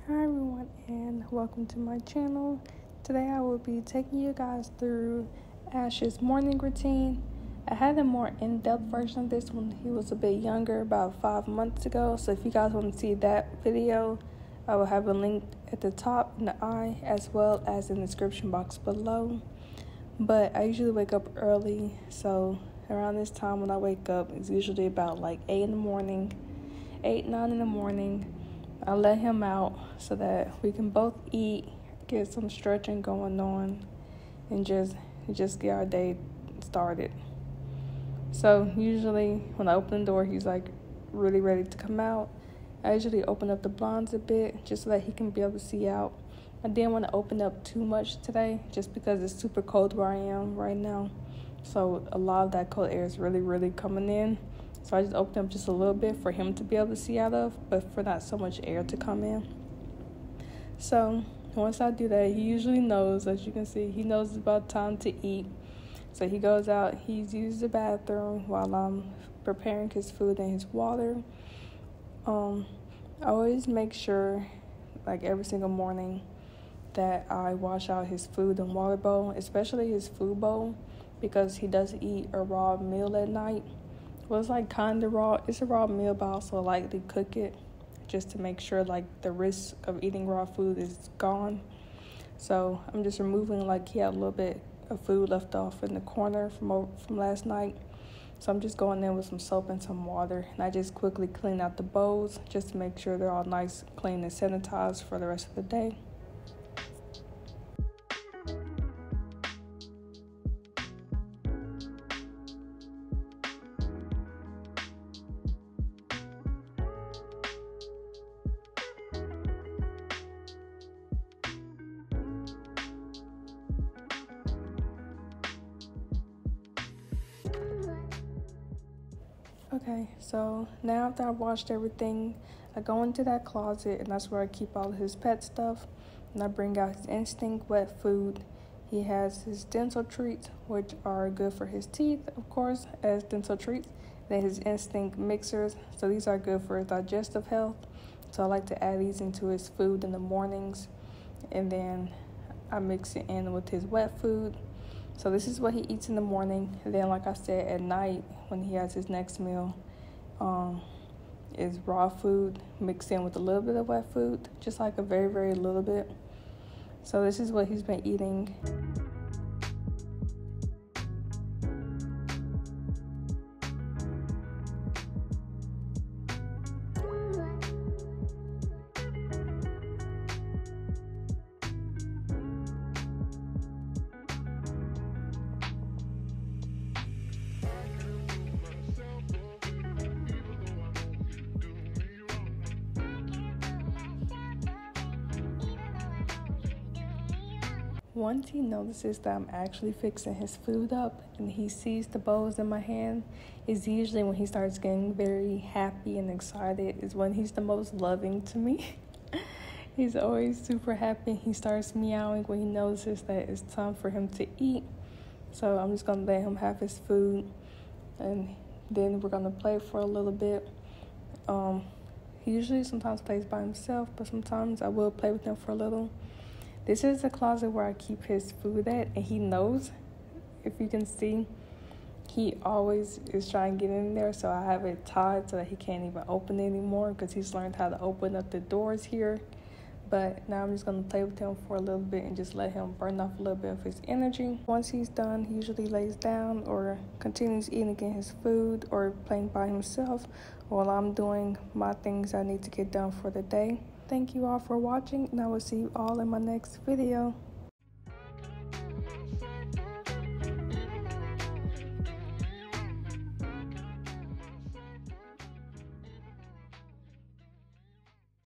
Hi everyone, and welcome to my channel. Today I will be taking you guys through Ash's morning routine. I had a more in-depth version of this when he was a bit younger, about 5 months ago. So if you guys want to see that video, I will have a link at the top in the eye as well as in the description box below. But I usually wake up early, so around this time when I wake up, it's usually about like 8 in the morning, 8, 9 in the morning. I let him out so that we can both eat, get some stretching going on, and just get our day started. So usually when I open the door, he's like really ready to come out. I usually open up the blinds a bit just so that he can be able to see out. I didn't want to open up too much today just because it's super cold where I am right now. So a lot of that cold air is really coming in. So I just opened up just a little bit for him to be able to see out of, but for not so much air to come in. So once I do that, he usually knows, as you can see, he knows it's about time to eat. So he goes out, he uses the bathroom while I'm preparing his food and his water. I always make sure, like every single morning, that I wash out his food and water bowl, especially his food bowl, because he does eat a raw meal at night. Well, it's like kind of raw. It's a raw meal, but I also lightly cook it just to make sure like the risk of eating raw food is gone. So I'm just removing, like he had a little bit of food left off in the corner from last night. So I'm just going in with some soap and some water, and I just quickly clean out the bowls just to make sure they're all nice, clean, and sanitized for the rest of the day. Okay, so now after I've washed everything, I go into that closet, and that's where I keep all of his pet stuff. And I bring out his instinct wet food. He has his dental treats, which are good for his teeth, of course, as dental treats. Then his instinct mixers, so these are good for his digestive health. So I like to add these into his food in the mornings, and then I mix it in with his wet food. So this is what he eats in the morning. And then, like I said, at night when he has his next meal, is raw food mixed in with a little bit of wet food, just like a very little bit. So this is what he's been eating. Once he notices that I'm actually fixing his food up and he sees the bowls in my hand, is usually when he starts getting very happy and excited, is when he's the most loving to me. He's always super happy. He starts meowing when he notices that it's time for him to eat. So I'm just going to let him have his food, and then we're going to play for a little bit. He usually sometimes plays by himself, but sometimes I will play with him for a little. This is the closet where I keep his food at, and he knows. If you can see, he always is trying to get in there, so I have it tied so that he can't even open it anymore because he's learned how to open up the doors here. But now I'm just going to play with him for a little bit and just let him burn off a little bit of his energy. Once he's done, he usually lays down or continues eating again his food or playing by himself while I'm doing my things I need to get done for the day. Thank you all for watching, and I will see you all in my next video.